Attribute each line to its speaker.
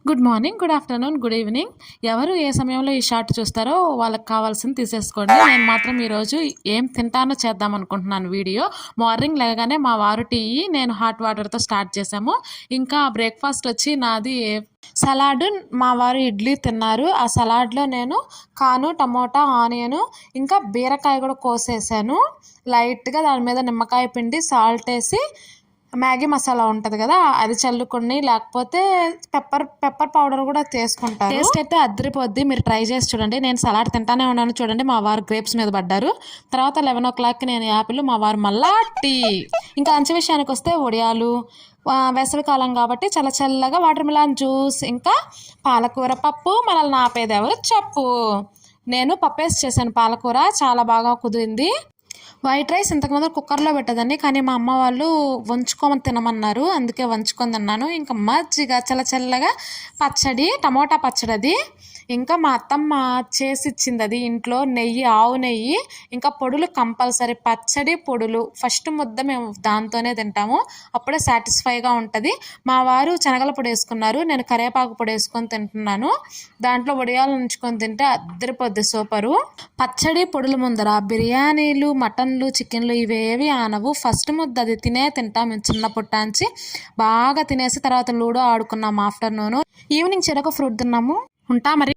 Speaker 1: Good morning, good afternoon, good evening. ఎవరు ఏ సమయంలో ఈ షార్ట్ చూస్తారో వాళ్ళకి కావాల్సింది తీసేసుకోండి. నేను మాత్రం ఈరోజు ఏం తింటానో చేద్దాం అనుకుంటున్నాను వీడియో. మార్నింగ్ లేగానే మా వారు టీ, నేను హాట్ వాటర్తో స్టార్ట్ చేసాము. ఇంకా బ్రేక్ఫాస్ట్ వచ్చి నాది సలాడ్, మా వారు ఇడ్లీ తిన్నారు. ఆ సలాడ్లో నేను కాను, టమోటా, ఆనియను, ఇంకా బీరకాయ కూడా కోసేసాను. లైట్గా దాని మీద నిమ్మకాయ పిండి, సాల్ట్ వేసి మ్యాగీ మసాలా ఉంటుంది కదా, అది చల్లుకొని, లేకపోతే పెప్పర్ పౌడర్ కూడా తీసుకుంటారు. టేస్ట్ అయితే అద్దరిపోద్ది, మీరు ట్రై చేసి చూడండి. నేను సలాడ్ తింటానే ఉన్నాను చూడండి. మా వారు గ్రేప్స్ మీద పడ్డారు. తర్వాత 11 o'clockకి నేను యాపిల్, మా వారు మళ్ళా టీ. ఇంకా లంచ్ విషయానికి వస్తే వడియాలు, వేసవికాలం కాబట్టి చల్ల చల్లగా వాటర్ మిలాన్ జ్యూస్, ఇంకా పాలకూర పప్పు. మనల్ని ఆపేది ఎవరు చెప్పు. నేను పప్పేసి చేశాను పాలకూర, చాలా బాగా కుదిరింది. వైట్ రైస్ ఇంతకుముందు కుక్కర్లో పెట్టేదాన్ని, కానీ మా అమ్మ వాళ్ళు వంచుకోమని తినమన్నారు, అందుకే వంచుకొని తిన్నాను. ఇంకా మజ్జిగ, చల్లగా పచ్చడి, టమోటా పచ్చడి. అది ఇంకా మా అత్తమ్మ చేసి ఇచ్చింది, అది ఇంట్లో నెయ్యి, ఆవు నెయ్యి, ఇంకా పొడులు కంపల్సరీ. పచ్చడి, పొడులు ఫస్ట్ ముద్ద మేము దాంతోనే తింటాము, అప్పుడే సాటిస్ఫైగా ఉంటుంది. మా వారు శనగల పొడి వేసుకున్నారు, నేను కరివేపాకు పొడి వేసుకొని తింటున్నాను. దాంట్లో వడియాలు ఉంచుకొని తింటే అద్దరిపోద్ది, సూపరు. పచ్చడి, పొడుల ముందర బిర్యానీలు, మటన్లు, చికెన్లు ఇవేవి ఆనవు. ఫస్ట్ ముద్ద అది తింటాం మేము చిన్నప్పటాంచి. బాగా తినేసి తర్వాత లూడో ఆడుకున్నాము ఆఫ్టర్నూన్. ఈవినింగ్ చెరొక ఫ్రూట్ తిన్నాము. ఉంటా మరి.